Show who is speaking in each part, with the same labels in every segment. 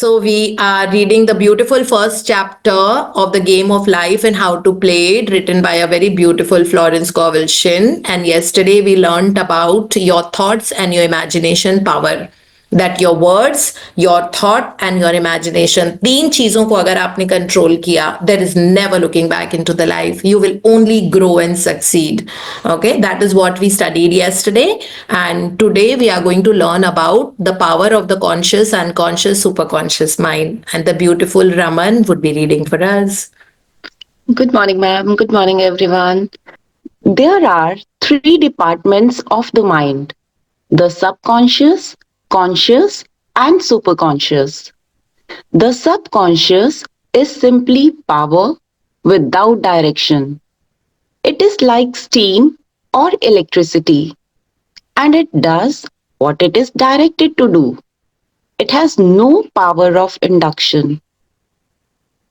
Speaker 1: So we are reading the beautiful first chapter of The Game of Life and How to Play It, written by a very beautiful Florence Scovel Shinn. And yesterday we learned about your thoughts and your imagination power. That your words, your thought and your imagination, तीन चीजों को अगर आपने control किया, there is never looking back into the life. You will only grow and succeed. Okay, that is what we studied yesterday. And today we are going to learn about the power of the conscious, unconscious, superconscious mind. And the beautiful Raman would be reading for us.
Speaker 2: Good morning, ma'am. Good morning, everyone. There are three departments of the mind: the subconscious, conscious, and superconscious. The subconscious is simply power without direction. It is like steam or electricity, and it does what it is directed to do. It has no power of induction.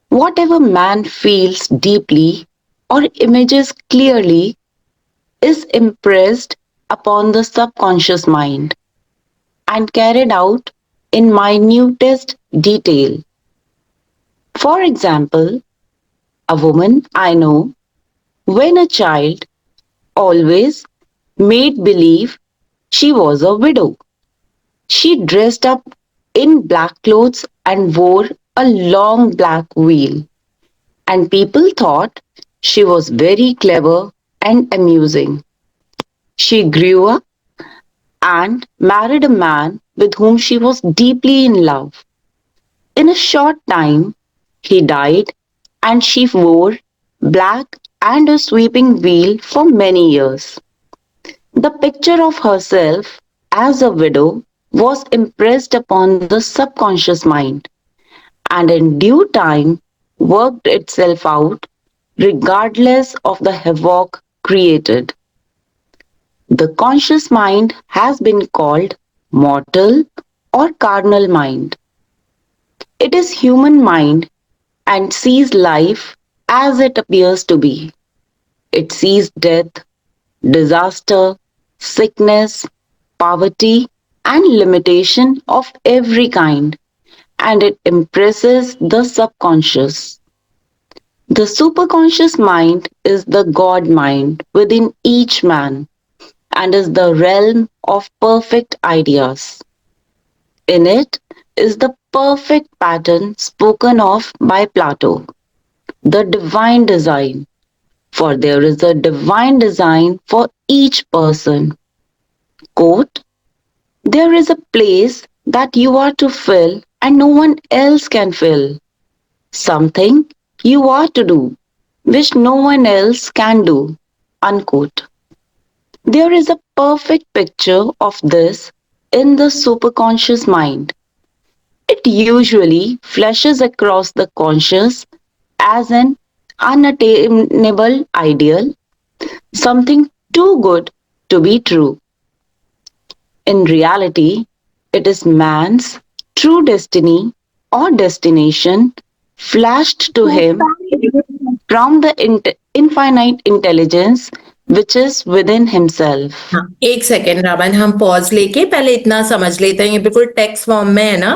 Speaker 2: Whatever man feels deeply or images clearly is impressed upon the subconscious mind and carried out in minutest detail. For example, a woman I know, when a child, always made believe she was a widow. She dressed up in black clothes and wore a long black veil, and people thought she was very clever and amusing. She grew up and married a man with whom she was deeply in love. In a short time, he died, and she wore black and a sweeping veil for many years. The picture of herself as a widow was impressed upon the subconscious mind, and in due time worked itself out regardless of the havoc created. The conscious mind has been called mortal or carnal mind. It is human mind and sees life as it appears to be. It sees death, disaster, sickness, poverty, and limitation of every kind, and it impresses the subconscious. The superconscious mind is the God mind within each man and is the realm of perfect ideas. In it is the perfect pattern spoken of by Plato, the divine design, for there is a divine design for each person. Quote, there is a place that you are to fill and no one else can fill. Something you are to do, which no one else can do. Unquote. There is a perfect picture of this in the superconscious mind. It usually flashes across the conscious as an unattainable ideal, something too good to be true. In reality, it is man's true destiny or destination flashed to him from the infinite intelligence which is within himself.
Speaker 1: हाँ, एक second Raman, हम pause लेके पहले इतना समझ लेते हैं, ये बिल्कुल टेक्स्ट फॉर्म में है ना,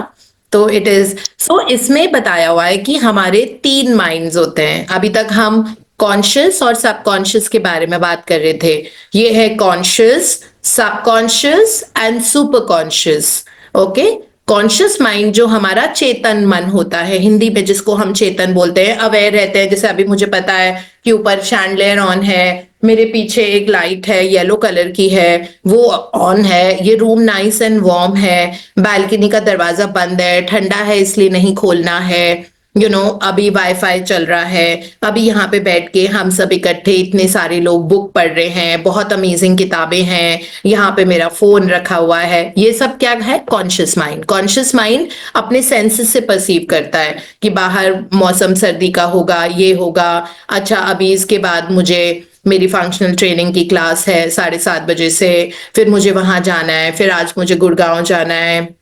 Speaker 1: तो इट इज सो इसमें बताया हुआ है कि हमारे तीन माइंड्स होते हैं. अभी तक हम कॉन्शियस और सबकॉन्शियस के बारे में बात कर रहे थे. ये है conscious, subconscious and super conscious. Okay, conscious mind जो हमारा चेतन मन होता है, हिंदी में जिसको हम चेतन बोलते हैं, अवेयर रहते हैं. जैसे अभी मुझे पता है कि ऊपर शैंडलियर ऑन है, मेरे पीछे एक लाइट है येलो कलर की है, वो ऑन है, ये रूम नाइस एंड वार्म है, बालकनी का दरवाजा बंद है, ठंडा है इसलिए नहीं खोलना है, अभी वाईफाई चल रहा है, अभी यहाँ पे बैठ के हम सब इकट्ठे इतने सारे लोग बुक पढ़ रहे हैं, बहुत अमेजिंग किताबें हैं, यहाँ पे मेरा फोन रखा हुआ है. ये सब क्या है? Conscious mind. कॉन्शियस माइंड अपने सेंसेस से परसीव करता है कि बाहर मौसम सर्दी का होगा, ये होगा, अच्छा अभी इसके बाद मुझे मेरी फंक्शनल ट्रेनिंग की क्लास है 7:30 बजे से, फिर मुझे वहां जाना है, फिर आज मुझे गुड़गांव जाना है,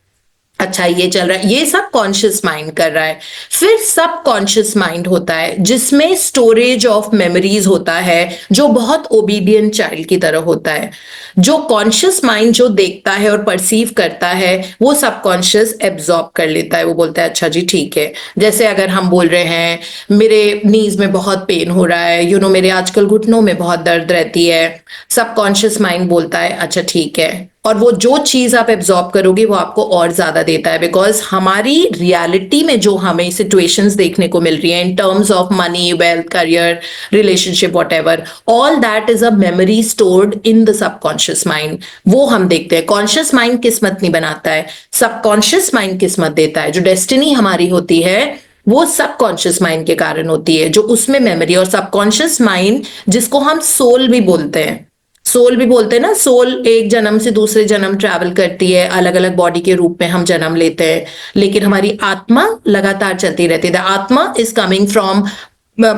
Speaker 1: अच्छा ये चल रहा है, ये सब कॉन्शियस माइंड कर रहा है। फिर सब कॉन्शियस माइंड होता है जिसमें स्टोरेज ऑफ मेमोरीज होता है, जो बहुत ओबीडियंट चाइल्ड की तरह होता है। जो कॉन्शियस माइंड जो देखता है और परसीव करता है, वो सब कॉन्शियस एब्जॉर्ब कर लेता है। वो बोलता है अच्छा जी ठीक है। जैसे अगर हम बोल रहे हैं मेरे नीज में बहुत पेन हो रहा है, मेरे आजकल घुटनों में बहुत दर्द रहती है, सब कॉन्शियस माइंड बोलता है अच्छा ठीक है। और वो जो चीज आप एब्जॉर्ब करोगे वो आपको और ज्यादा देता है, बिकॉज हमारी रियलिटी में जो हमें सिचुएशंस देखने को मिल रही है in terms of money, wealth, career, relationship, what ever, all that is a memory stored in the subconscious mind. वो हम देखते हैं। कॉन्शियस माइंड किस्मत नहीं बनाता है, सबकॉन्शियस माइंड किस्मत देता है। जो डेस्टिनी हमारी होती है वो सबकॉन्शियस माइंड के कारण होती है, जो उसमें मेमोरी। और सबकॉन्शियस माइंड जिसको हम सोल भी बोलते हैं, सोल भी बोलते हैं ना, सोल एक जन्म से दूसरे जन्म ट्रैवल करती है, अलग अलग बॉडी के रूप में हम जन्म लेते हैं, लेकिन हमारी आत्मा लगातार चलती रहती है। The atma is coming from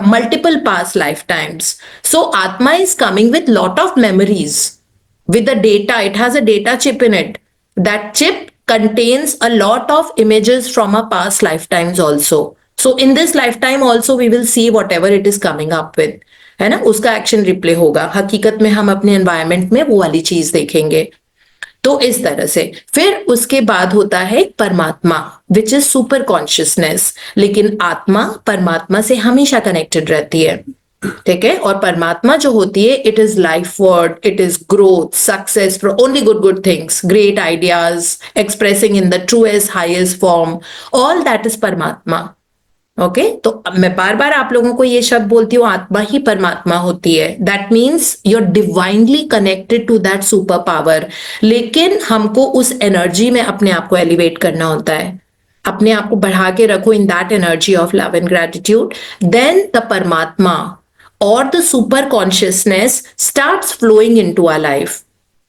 Speaker 1: multiple past life times. So atma is coming with lot of memories, with the data. It has a data chip in it. That chip contains a lot of images from our past lifetimes also. So in this lifetime also we will see whatever it is coming up with, है ना, उसका action replay होगा। हकीकत में हम अपने environment में वो वाली चीज देखेंगे। तो इस तरह से फिर उसके बाद होता है परमात्मा, विच इज सुपर कॉन्शियसनेस। लेकिन आत्मा परमात्मा से हमेशा कनेक्टेड रहती है, ठीक है। और परमात्मा जो होती है, it is life word, it is growth, success, for only good good things, great ideas, expressing in the truest highest form, all that is परमात्मा। ओके तो अब मैं बार बार आप लोगों को ये शब्द बोलती हूँ, आत्मा ही परमात्मा होती है। That means you are divinely connected to that super power. लेकिन हमको उस एनर्जी में अपने आप को एलिवेट करना होता है, अपने आप को बढ़ा के रखो in that energy of love and gratitude. Then the परमात्मा और the super consciousness starts flowing into our life,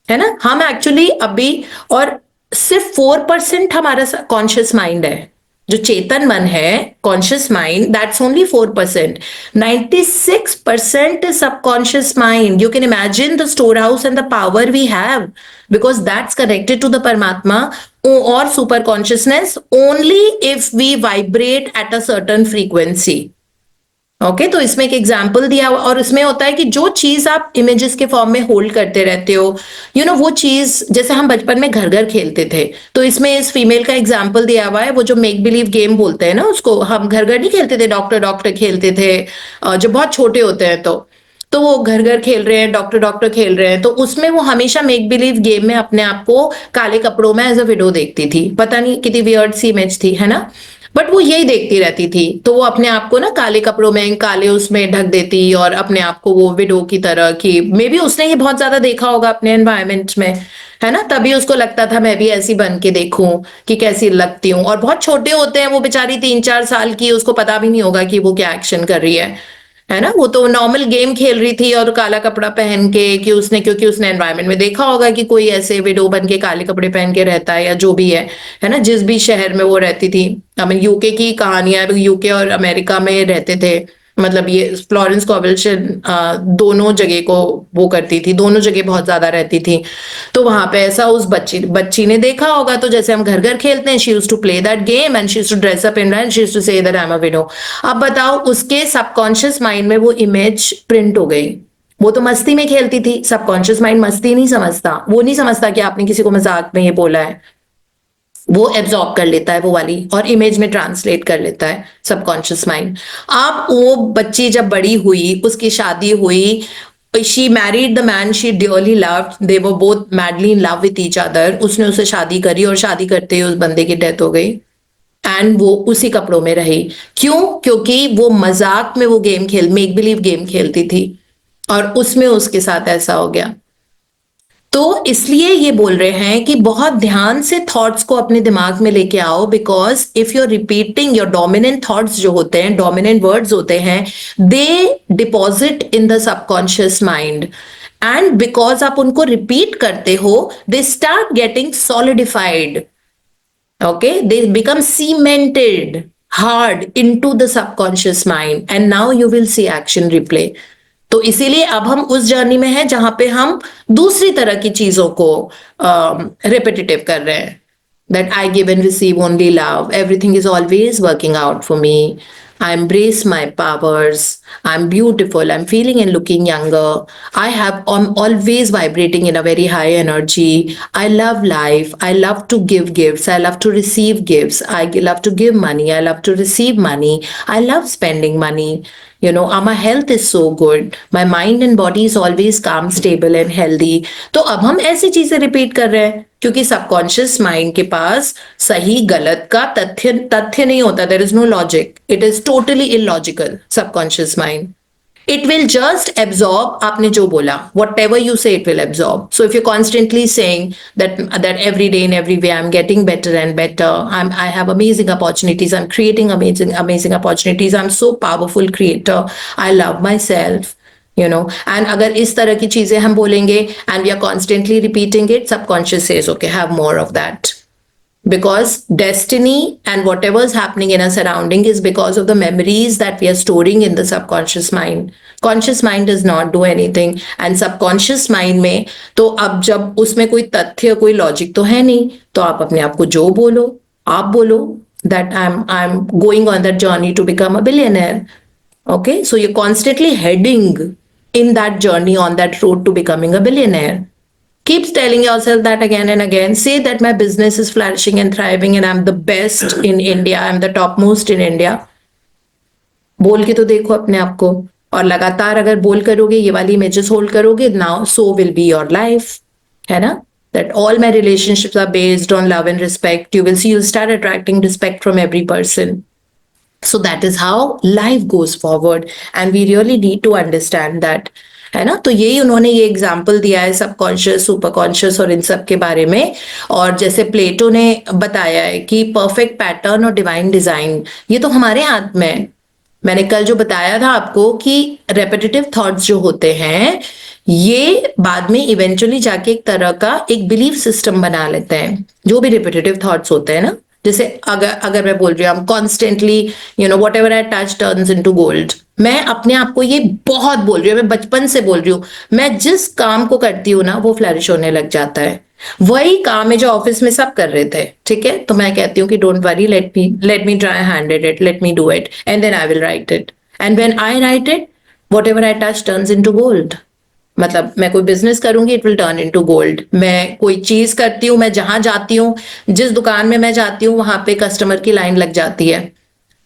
Speaker 1: है ना। हम एक्चुअली अभी, और सिर्फ 4% हमारा कॉन्शियस माइंड है, जो चेतन मन है, conscious mind, that's only 4%। 96% is subconscious mind. You can imagine the storehouse and the power we have, because that's connected to the Paramatma or super consciousness only if we vibrate at a certain frequency. Okay तो इसमें एक example दिया हुआ, और इसमें होता है कि जो चीज आप इमेजेस के फॉर्म में होल्ड करते रहते हो, वो चीज, जैसे हम बचपन में घर घर खेलते थे, तो इसमें इस फीमेल का एग्जाम्पल दिया हुआ है। वो जो मेक बिलीव गेम बोलते हैं ना, उसको हम घर घर नहीं खेलते थे, डॉक्टर डॉक्टर खेलते थे, जो बहुत छोटे होते हैं। तो वो घर घर खेल रहे हैं, डॉक्टर डॉक्टर खेल रहे हैं, तो उसमें वो हमेशा मेक बिलीव गेम में अपने आप को काले कपड़ों में एज अ विडो देखती थी। पता नहीं कितनी वियर्ड सी इमेज थी, है ना, बट वो यही देखती रहती थी। तो वो अपने आप को ना काले कपड़ों में, काले उसमें ढक देती, और अपने आप को वो विडो की तरह की, मे बी उसने ये बहुत ज्यादा देखा होगा अपने एनवायरमेंट में, है ना, तभी उसको लगता था मैं भी ऐसी बन के देखूं कि कैसी लगती हूँ। और बहुत छोटे होते हैं वो बेचारी, 3-4 साल की, उसको पता भी नहीं होगा कि वो क्या एक्शन कर रही है ना। वो तो नॉर्मल गेम खेल रही थी और काला कपड़ा पहन के, कि उसने, क्योंकि उसने एनवायरनमेंट में देखा होगा कि कोई ऐसे विडो बन के काले कपड़े पहन के रहता है, या जो भी है ना, जिस भी शहर में वो रहती थी। हमें यूके की कहानियां, यूके और अमेरिका में रहते थे, मतलब ये फ्लोरेंस कोवलशन दोनों जगह को वो करती थी, दोनों जगह बहुत ज्यादा रहती थी। तो वहां पे ऐसा उस बच्ची ने देखा होगा। तो जैसे हम घर घर खेलते हैं, she used to play that game and she used to dress up in and she used to say that I am a widow. अब बताओ, उसके सबकॉन्शियस माइंड में वो इमेज प्रिंट हो गई। वो तो मस्ती में खेलती थी, सबकॉन्शियस माइंड मस्ती नहीं समझता, वो नहीं समझता कि आपने किसी को मजाक में ये बोला है। वो एब्जॉर्ब कर लेता है वो वाली, और इमेज में ट्रांसलेट कर लेता है सबकॉन्शियस माइंड। अब वो बच्ची जब बड़ी हुई, उसकी शादी हुई, she married the man she dearly loved, they were both madly in love with each other. उसने उससे शादी करी, और शादी करते ही उस बंदे की डेथ हो गई, एंड वो उसी कपड़ों में रही। क्यों? क्योंकि वो मजाक में वो गेम मेक बिलीव गेम खेलती थी, और उसमें उसके साथ ऐसा हो गया। तो इसलिए ये बोल रहे हैं कि बहुत ध्यान से थॉट्स को अपने दिमाग में लेके आओ, because if you are repeating your dominant thoughts, जो होते हैं डोमिनेंट वर्ड्स होते हैं, they deposit in the subconscious mind, and because आप उनको रिपीट करते हो, they start getting solidified. okay, they become cemented hard into the subconscious mind, and now you will see action replay. तो इसीलिए अब हम उस जर्नी में हैं जहां पे हम दूसरी तरह की चीजों को रिपीटेटिव कर रहे हैं। that I give and receive only love. Everything is always working out for me. I embrace my powers. I'm beautiful. I'm feeling and looking younger. I'm always vibrating in a very high energy. I love life. I love to give gifts. I love to receive gifts. I love to give money. I love to receive money. I love spending money. My health is so good. My mind and body is always calm, stable and healthy. तो अब हम ऐसी चीजें repeat कर रहे हैं क्योंकि subconscious mind के पास सही गलत का तथ्य तथ्य नहीं होता. There is no logic. It is totally illogical. Subconscious mind, it will just absorb आपने जो बोला, whatever you say it will absorb. So if you're constantly saying that every day in every way I'm getting better and better, I have amazing opportunities, I'm creating amazing opportunities, I'm so powerful creator, I love myself, and अगर इस तरह की चीजें हम बोलेंगे and we are constantly repeating it, subconscious says okay, have more of that. Because destiny and whatever is happening in our surrounding is because of the memories that we are storing in the subconscious mind. Conscious mind does not do anything. And subconscious mind में तो अब जब उसमें कोई तथ्य कोई logic तो है नहीं, तो आप अपने आप को जो बोलो, आप बोलो that I'm going on that journey to become a billionaire. Okay, so you're constantly heading in that journey on that road to becoming a billionaire. Keep telling yourself that again and again. Say that my business is flourishing and thriving and I'm the best in India. I'm the topmost in India. बोल के तो देखो अपने आप को. और लगातार अगर बोल करोगे, ये वाली images hold करोगे, now so will be your life. है ना? That all my relationships are based on love and respect. You will see you'll start attracting respect from every person. So that is how life goes forward. And we really need to understand that. है ना? तो यही उन्होंने ये example दिया है subconscious, super conscious और इन सब के बारे में. और जैसे प्लेटो ने बताया है कि परफेक्ट पैटर्न और डिवाइन डिजाइन ये तो हमारे हाथ में है. मैंने कल जो बताया था आपको कि रेपिटेटिव थॉट्स जो होते हैं ये बाद में इवेंचुअली जाके एक तरह का एक बिलीफ सिस्टम बना लेते हैं. जो भी रिपीटेटिव थॉट्स होते हैं ना, जैसे अगर मैं बोल रही हूँ constantly what ever I touch turns into gold, मैं अपने आप को ये बहुत बोल रही हूँ, मैं बचपन से बोल रही हूँ, मैं जिस काम को करती हूँ ना वो फ्लरिश होने लग जाता है. वही काम है जो ऑफिस में सब कर रहे थे, ठीक है, तो मैं कहती हूँ कि don't worry, let me try handed it, let me do it and then I will write it. And when I write it, whatever I touch turns into gold. मतलब मैं कोई बिजनेस करूंगी, it will turn into gold. मैं कोई चीज करती हूँ, मैं जहां जाती हूँ, जिस दुकान में मैं जाती हूँ वहां पे कस्टमर की लाइन लग जाती है.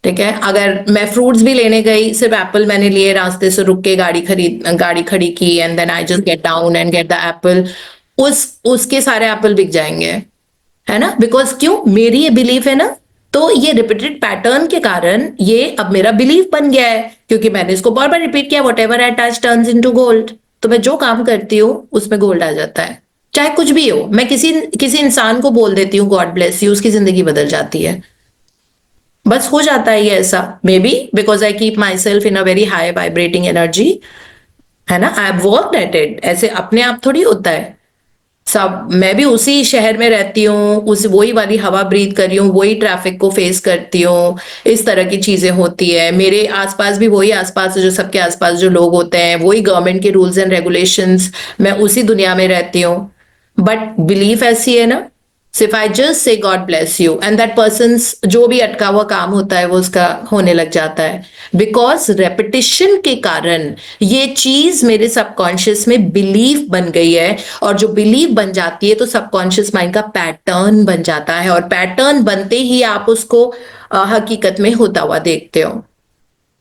Speaker 1: ठीक है, अगर मैं फ्रूट्स भी लेने गई, सिर्फ एप्पल मैंने लिए, रास्ते से रुक के गाड़ी खड़ी की and then I just get down and get the apple, उसके सारे एप्पल बिक जाएंगे, है ना. बिकॉज क्यों, मेरी ये बिलीफ है ना. तो ये रिपीटेड पैटर्न के कारण ये अब मेरा बिलीफ बन गया है, क्योंकि मैंने इसको बार बार रिपीट किया, what ever I touch turns into gold. तो मैं जो काम करती हूँ उसमें गोल्ड आ जाता है, चाहे कुछ भी हो. मैं किसी इंसान को बोल देती हूँ गॉड ब्लेस यू, उसकी जिंदगी बदल जाती है. बस हो जाता है ये ऐसा. May be because I keep my self in a very high vibrating energy, है ना. I have worked at it. ऐसे अपने आप थोड़ी होता है सब. मैं भी उसी शहर में रहती हूँ, उस वही वाली हवा ब्रीथ कर रही हूँ, वही ट्रैफिक को फेस करती हूँ, इस तरह की चीजें होती है. मेरे आसपास भी वही आसपास जो सबके आसपास जो लोग होते हैं, वही गवर्नमेंट के रूल्स एंड रेगुलेशंस, मैं उसी दुनिया में रहती हूँ. बट बिलीफ ऐसी है ना. So if I just say God bless you and that person's जो भी अटका हुआ काम होता है वो उसका होने लग जाता है. बिकॉज रेपिटिशन के कारण ये चीज मेरे सबकॉन्शियस में बिलीफ बन गई है, और जो बिलीफ बन जाती है तो सबकॉन्शियस माइंड का पैटर्न बन जाता है, और पैटर्न बनते ही आप उसको हकीकत में होता हुआ देखते हो.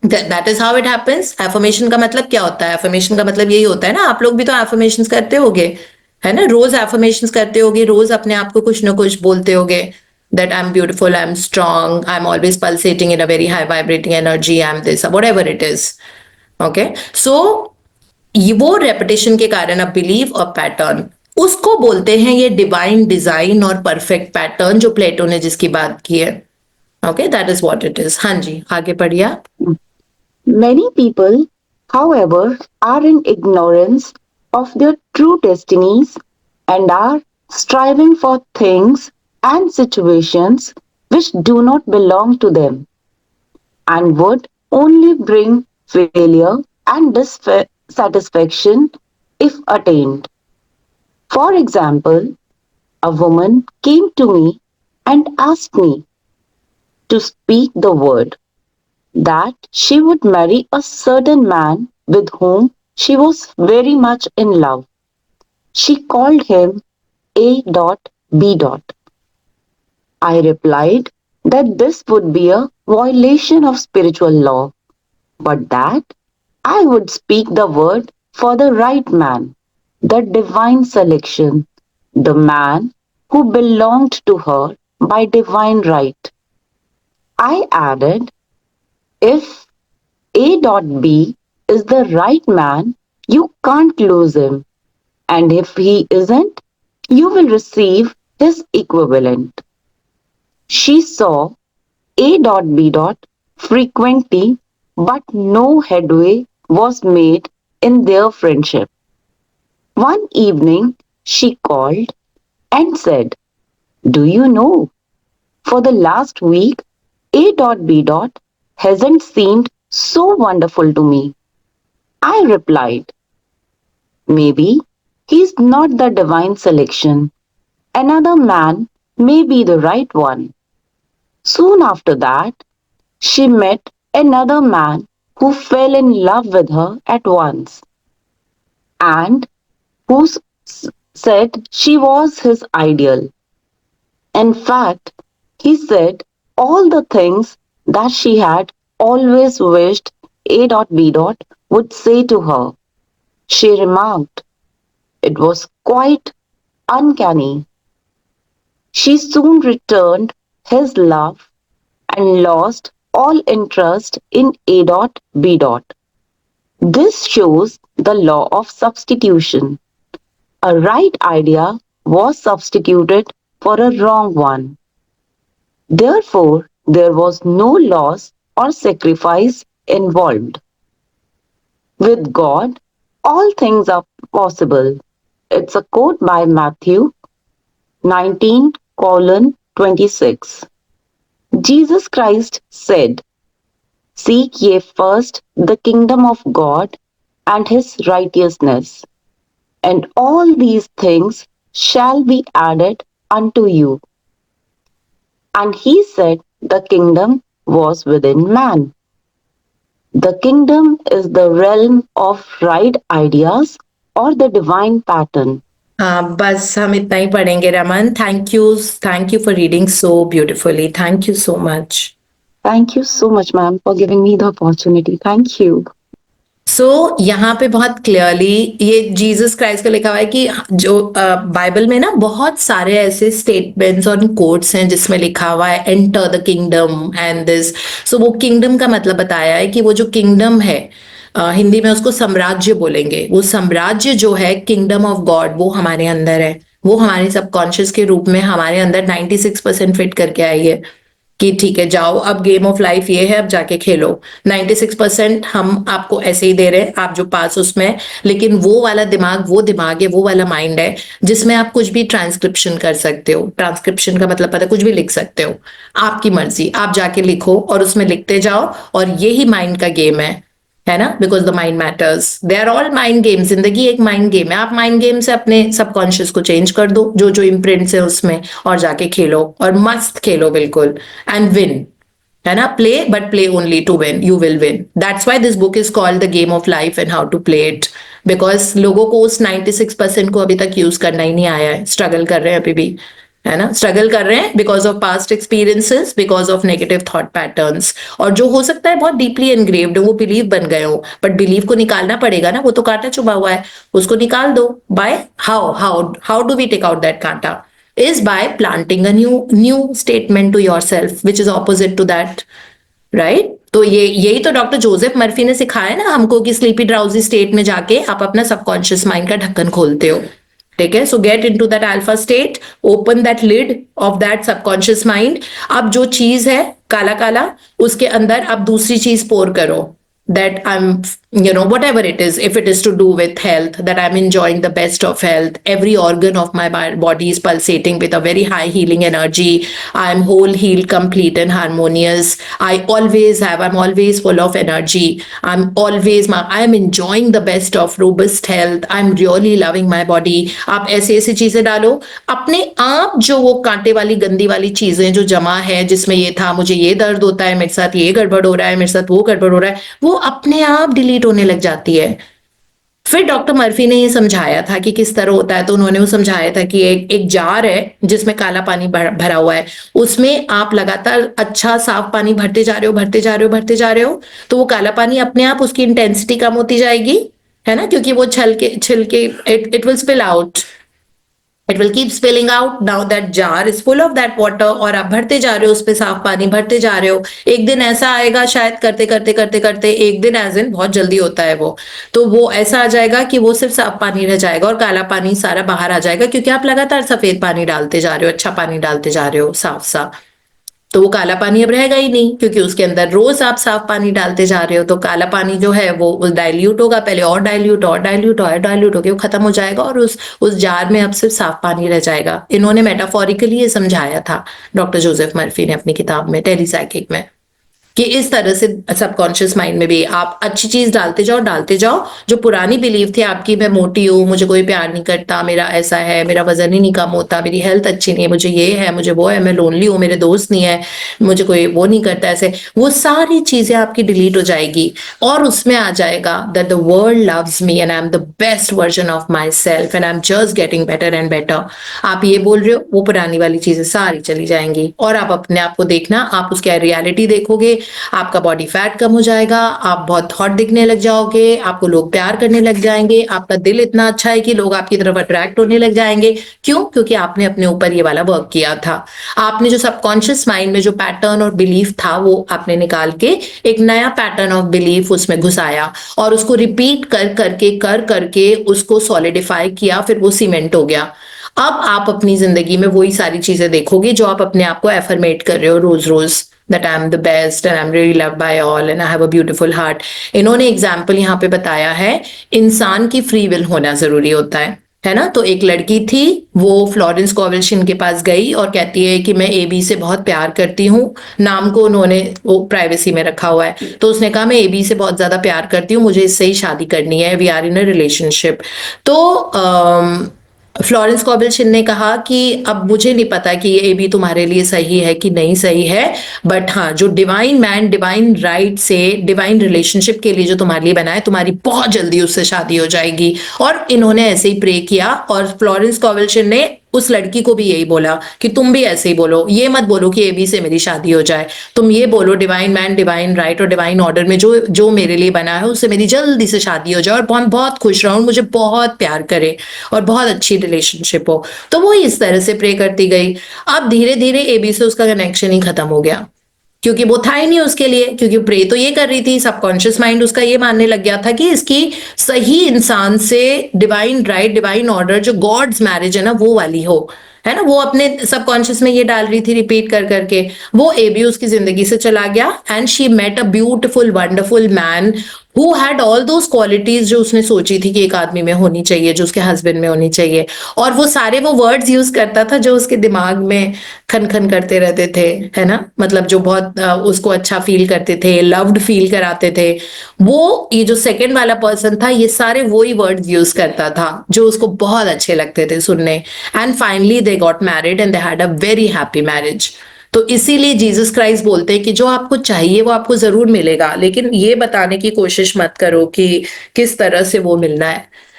Speaker 1: That is how it happens. Affirmation का मतलब क्या होता है? एफर्मेशन का मतलब यही होता है ना, आप लोग भी तो एफर्मेशन करते होगे, है ना. रोज एफर्मेशंस करते होगे, रोज अपने आप को कुछ ना कुछ बोलते होगे, that I am beautiful, I am strong, I am always pulsating in a very high vibrating energy, I am this, whatever it is. Okay, so वो रेपिटेशन के कारण अब बिलीव और पैटर्न, उसको बोलते हैं ये डिवाइन डिजाइन और परफेक्ट पैटर्न, जो प्लेटो ने जिसकी बात की है. Okay, that is what it is. हाँ जी, आगे पढ़िए आप.
Speaker 2: Many people, however, are in ignorance of their true destinies and are striving for things and situations which do not belong to them and would only bring failure and dissatisfaction if attained. For example, a woman came to me and asked me to speak the word that she would marry a certain man with whom she was very much in love. She called him A.B. I replied that this would be a violation of spiritual law, but that I would speak the word for the right man, the divine selection, the man who belonged to her by divine right. I added, if A.B is the right man, you can't lose him, and if he isn't, you will receive his equivalent. She saw A.B frequently, but no headway was made in their friendship. One evening, she called and said, do you know, for the last week, A.B hasn't seemed so wonderful to me. I replied, maybe he's not the divine selection. Another man may be the right one. Soon after that, she met another man who fell in love with her at once and who said she was his ideal. In fact, he said all the things that she had always wished A.B would say to her. She remarked, it was quite uncanny. She soon returned his love and lost all interest in A.B. This shows the law of substitution. A right idea was substituted for a wrong one. Therefore, there was no loss or sacrifice involved. With God, all things are possible. It's a quote by Matthew 19:26. Jesus Christ said, seek ye first the kingdom of God and his righteousness, and all these things shall be added unto you. And he said the kingdom was within man. The kingdom is the realm of right ideas or the divine pattern.
Speaker 1: हाँ, बस हम इतना ही पढ़ेंगे Raman. Thank you for reading so beautifully. Thank you so much.
Speaker 2: Thank you so much, ma'am, for giving me the opportunity. Thank you.
Speaker 1: सो यहाँ पे बहुत clearly ये Jesus Christ का लिखा हुआ है कि जो बाइबल में ना बहुत सारे ऐसे स्टेटमेंट्स और कोट्स हैं जिसमें लिखा हुआ है enter the kingdom and this. So वो किंगडम का मतलब बताया है कि वो जो किंगडम है, हिंदी में उसको साम्राज्य बोलेंगे. वो साम्राज्य जो है किंगडम ऑफ गॉड वो हमारे अंदर है. वो हमारे सबकॉन्शियस के रूप में हमारे अंदर 96% फिट करके आई है कि ठीक है जाओ अब गेम ऑफ लाइफ ये है, अब जाके खेलो. 96% हम आपको ऐसे ही दे रहे हैं, आप जो पास उसमें. लेकिन वो वाला दिमाग है, वो वाला माइंड है जिसमें आप कुछ भी ट्रांसक्रिप्शन कर सकते हो. ट्रांसक्रिप्शन का मतलब पता है, कुछ भी लिख सकते हो, आपकी मर्जी. आप जाके लिखो और उसमें लिखते जाओ, और यही माइंड का गेम है ना. Because the mind matters. They are all mind game. जिंदगी एक माइंड गेम है. आप माइंड गेम से अपने सबकॉन्शियस को चेंज कर दो, जो जो इम्प्रिंट्स है उसमें, और जाके खेलो और मस्त खेलो बिल्कुल, एंड विन. है ना. Play, but play only to win. You will win. That's why this book is called the game of life and how to play it. Because लोगों को उस 96% को अभी तक यूज करना ही नहीं आया है. स्ट्रगल कर रहे हैं अभी भी, है ना. स्ट्रगल कर रहे हैं because of past experiences, because of negative thought patterns, और जो हो सकता है बहुत डीपली एनग्रेव्ड हो, वो बिलीव बन गए हो. बट बिलीव को निकालना पड़ेगा ना, वो तो कांटा चुभा हुआ है, उसको निकाल दो. By how do we take out that कांटा? is by planting a new statement to yourself which is opposite to that, right? तो यही तो डॉक्टर जोसेफ मर्फी ने सिखाया ना हमको कि स्लीपी ड्राउजी स्टेट में जाके आप अपना सबकॉन्शियस माइंड का ढक्कन खोलते हो. ठीक है. So get into that alpha state, open that lid of that subconscious mind. अब जो चीज है काला काला, उसके अंदर आप दूसरी चीज पोर करो. That I M whatever it is, if it is to do with health, that I'm enjoying the best of health, every organ of my body is pulsating with a very high healing energy, I'm whole, healed, complete and harmonious, I'm always full of energy, I am enjoying the best of robust health, I'm really loving my body. आप ऐसे ऐसी चीजें डालो अपने आप, जो वो कांटे वाली गंदी वाली चीजें जो जमा है, जिसमें ये था मुझे ये दर्द होता है, मेरे साथ ये गड़बड़ हो रहा है, मेरे साथ वो गड़बड़ हो रहा है, वो अपने आप डिलीट होने लग जाती है। फिर डॉक्टर मर्फी ने ये समझाया था कि किस तरह होता है, तो उन्होंने वो समझाया था कि एक जार है जिसमें काला पानी भरा हुआ है, उसमें आप लगातार अच्छा साफ पानी भरते जा रहे हो, भरते जा रहे हो, भरते जा रहे हो, तो वो काला पानी अपने आप उसकी इंटेंसिटी कम होती जाएगी, है ना, क्योंकि वो छिलके it will spill out, it will keep spilling out, now that jar is full of that water, और आप भरते जा रहे हो, उस पे साफ पानी भरते जा रहे हो। एक दिन ऐसा आएगा, शायद करते करते करते करते एक दिन, एज इन बहुत जल्दी होता है वो, तो वो ऐसा आ जाएगा कि वो सिर्फ साफ पानी रह जाएगा और काला पानी सारा बाहर आ जाएगा, क्योंकि आप लगातार सफेद पानी डालते जा रहे हो, अच्छा पानी डालते जा रहे हो, साफ सा। तो वो काला पानी अब रहेगा ही नहीं, क्योंकि उसके अंदर रोज आप साफ पानी डालते जा रहे हो, तो काला पानी जो है वो डाइल्यूट होगा, पहले और डाइल्यूट और डाइल्यूट और डाइल्यूट होकर वो खत्म हो जाएगा, और उस जार में अब सिर्फ साफ पानी रह जाएगा। इन्होंने मेटाफोरिकली ये समझाया था डॉक्टर जोसेफ मर्फी ने अपनी किताब में, टेलीसाइकिक में, कि इस तरह से सबकॉन्शियस माइंड में भी आप अच्छी चीज डालते जाओ, जो पुरानी बिलीफ थी आपकी, मैं मोटी हूं, मुझे कोई प्यार नहीं करता, मेरा ऐसा है, मेरा वजन ही नहीं कम होता, मेरी हेल्थ अच्छी नहीं है, मुझे ये है, मुझे वो है, मैं लोनली हूं, मेरे दोस्त नहीं है, मुझे कोई वो नहीं करता, ऐसे वो सारी चीजें आपकी डिलीट हो जाएगी, और उसमें आ जाएगा that the world loves me and I am the best version of my self and I am just getting better and better. आप ये बोल रहे हो, वो पुरानी वाली चीजें सारी चली जाएंगी, और आप अपने आप को देखना, आप उसकी रियलिटी देखोगे, आपका बॉडी फैट कम हो जाएगा, आप बहुत हॉट दिखने लग जाओगे, आपको लोग प्यार करने लग जाएंगे, आपका दिल इतना अच्छा है कि लोग आपकी तरफ अट्रैक्ट होने लग जाएंगे। क्यों? क्योंकि आपने अपने ऊपर ये वाला वर्क किया था, आपने जो सबकॉन्शियस माइंड में जो पैटर्न और बिलीफ था वो आपने निकाल के एक नया पैटर्न ऑफ बिलीफ उसमें घुसाया, और उसको रिपीट कर करके उसको सॉलिडिफाई किया, फिर वो सीमेंट हो गया। अब आप अपनी जिंदगी में वही सारी चीजें देखोगे जो आप अपने आप को एफर्मेट कर रहे हो रोज रोज, that I'm the best and I'm really loved by all and I have a beautiful heart। इन्होंने एग्जाम्पल यहाँ पे बताया है, इंसान की फ्री विल होना जरूरी होता है ना। तो एक लड़की थी, वो फ्लोरेंस कोवलशिन के पास गई और कहती है कि मैं एबी से बहुत प्यार करती हूँ, नाम को उन्होंने वो प्राइवेसी में रखा हुआ है, तो उसने कहा मैं एबी से बहुत ज्यादा प्यार करती हूँ, मुझे इससे ही शादी करनी है, we are in a relationship. तो फ्लोरेंस कोवलशिन ने कहा कि अब मुझे नहीं पता कि ये भी तुम्हारे लिए सही है कि नहीं सही है, बट हाँ, जो डिवाइन मैन डिवाइन राइट से डिवाइन रिलेशनशिप के लिए जो तुम्हारे लिए बना है, तुम्हारी बहुत जल्दी उससे शादी हो जाएगी। और इन्होंने ऐसे ही प्रे किया, और फ्लोरेंस कोवलशिन ने उस लड़की को भी यही बोला कि तुम भी ऐसे ही बोलो, ये मत बोलो कि एबी से मेरी शादी हो जाए, तुम ये बोलो डिवाइन मैन डिवाइन राइट और डिवाइन ऑर्डर में जो जो मेरे लिए बना है उससे मेरी जल्दी से शादी हो जाए, और मैं बहुत खुश रहूं, मुझे बहुत प्यार करे और बहुत अच्छी रिलेशनशिप हो। तो वो इस तरह से प्रे करती गई। अब धीरे धीरे एबी से उसका कनेक्शन ही खत्म हो गया, क्योंकि वो था ही नहीं उसके लिए, क्योंकि प्रे तो ये कर रही थी, सबकॉन्शियस माइंड उसका ये मानने लग गया था कि इसकी सही इंसान से डिवाइन राइट डिवाइन ऑर्डर जो गॉड्स मैरिज है ना वो वाली हो, है ना। वो अपने सबकॉन्शियस में ये डाल रही थी रिपीट कर करके। वो एबी उसकी जिंदगी से चला गया and she met a beautiful wonderful man who had all those qualities जो उसने सोची थी कि एक आदमी में होनी चाहिए, जो उसके हस्बैंड में होनी चाहिए, और वो सारे वो वर्ड्स यूज करता था जो उसके दिमाग में खन खन करते रहते थे, है ना, मतलब जो बहुत उसको अच्छा फील करते थे, लव्ड फील कराते थे। वो ये जो सेकंड वाला पर्सन था, ये सारे वही वर्ड्स यूज करता था जो उसको बहुत अच्छे लगते थे सुनने। And finally they got married and they had a very happy marriage. तो इसीलिए जीसस क्राइस्ट बोलते हैं कि जो आपको चाहिए वो आपको जरूर मिलेगा, लेकिन ये बताने की कोशिश मत करो कि किस तरह से वो मिलना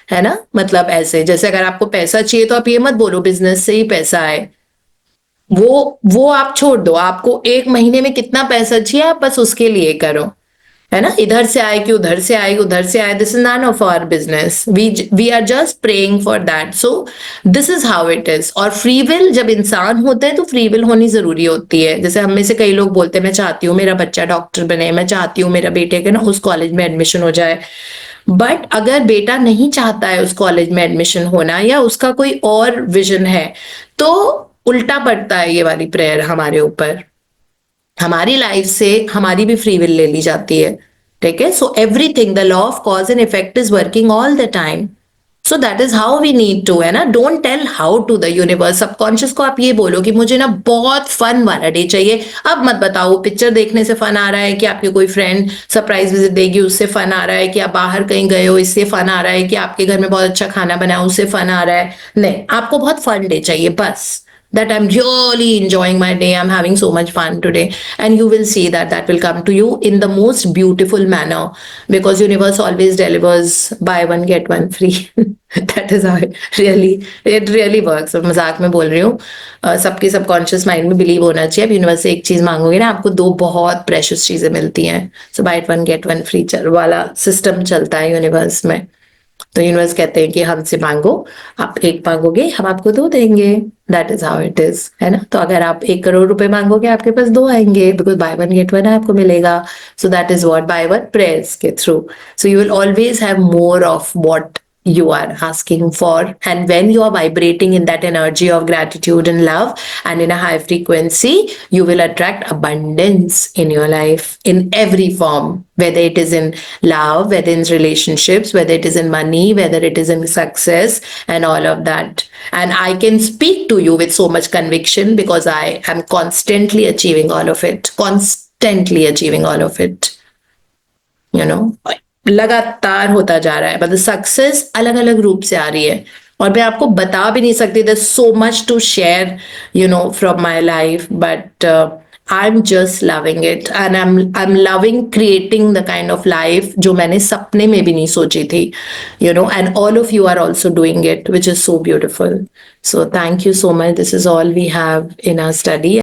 Speaker 1: है ना। मतलब ऐसे जैसे अगर आपको पैसा चाहिए तो आप ये मत बोलो बिजनेस से ही पैसा आए, वो आप छोड़ दो, आपको एक महीने में कितना पैसा चाहिए आप बस उसके लिए करो, है ना। इधर से आए कि उधर से आए, उधर से आए, this is none of our business, we are just praying for that. So this is how it is. और फ्री विल जब इंसान होता है तो फ्री विल होनी जरूरी होती है। जैसे हम में से कई लोग बोलते हैं मैं चाहती हूँ मेरा बच्चा डॉक्टर बने, मैं चाहती हूँ मेरा बेटे के ना उस कॉलेज में एडमिशन हो जाए, बट अगर बेटा नहीं चाहता है उस कॉलेज में एडमिशन होना, या उसका कोई और विजन है, तो उल्टा पड़ता है ये वाली प्रेयर हमारे ऊपर, हमारी लाइफ से हमारी भी फ्री विल ले ली जाती है। ठीक है. So everything, the law of cause and effect is working all the time. So that is how we need to, है ना. Don't tell how to the universe. Subconscious को आप ये बोलो कि मुझे ना बहुत फन वाला डे चाहिए. अब मत बताओ पिक्चर देखने से फन आ रहा है, कि आपके कोई फ्रेंड सरप्राइज विजिट देगी उससे फन आ रहा है, कि आप बाहर कहीं गए हो इससे फन आ रहा है, कि आपके घर में बहुत अच्छा खाना बना है उससे फन आ रहा है. नहीं, आपको बहुत फन डे चाहिए बस. That I'm really enjoying my day, I'm having so much fun today, and you will see that that will come to you in the most beautiful manner, because universe always delivers buy one get one free. That is how it really works. अब मजाक में बोल रही हूँ. सबके subconscious mind में believe होना चाहिए. अब यूनिवर्स से एक चीज मांगोगे ना, आपको दो बहुत प्रेशियस चीजें मिलती हैं. So buy one get one free वाला सिस्टम चलता है यूनिवर्स में. तो यूनिवर्स कहते हैं कि हमसे मांगो, आप एक मांगोगे हम आपको दो देंगे. That is how it is, है ना. तो अगर आप 1 करोड़ रुपए मांगोगे आपके पास दो आएंगे, because buy one get one आपको मिलेगा. So that is what buy one prayers के through. So you will always have more of what you are asking for, and when you are vibrating in that energy of gratitude and love and in a high frequency, you will attract abundance in your life in every form, whether it is in love, whether in relationships, whether it is in money, whether it is in success, and all of that. And I can speak to you with so much conviction because I am constantly achieving all of it, constantly achieving all of it, you know. लगातार होता जा रहा है. मतलब success अलग अलग रूप से आ रही है, और मैं आपको बता भी नहीं सकती. There so much to share, you know, from my life, but I am just loving it, and I am loving creating the kind of life जो मैंने सपने में भी नहीं सोची थी, you know. And all of you are also doing it, which is so beautiful. So thank you so much. This is all we have in our study.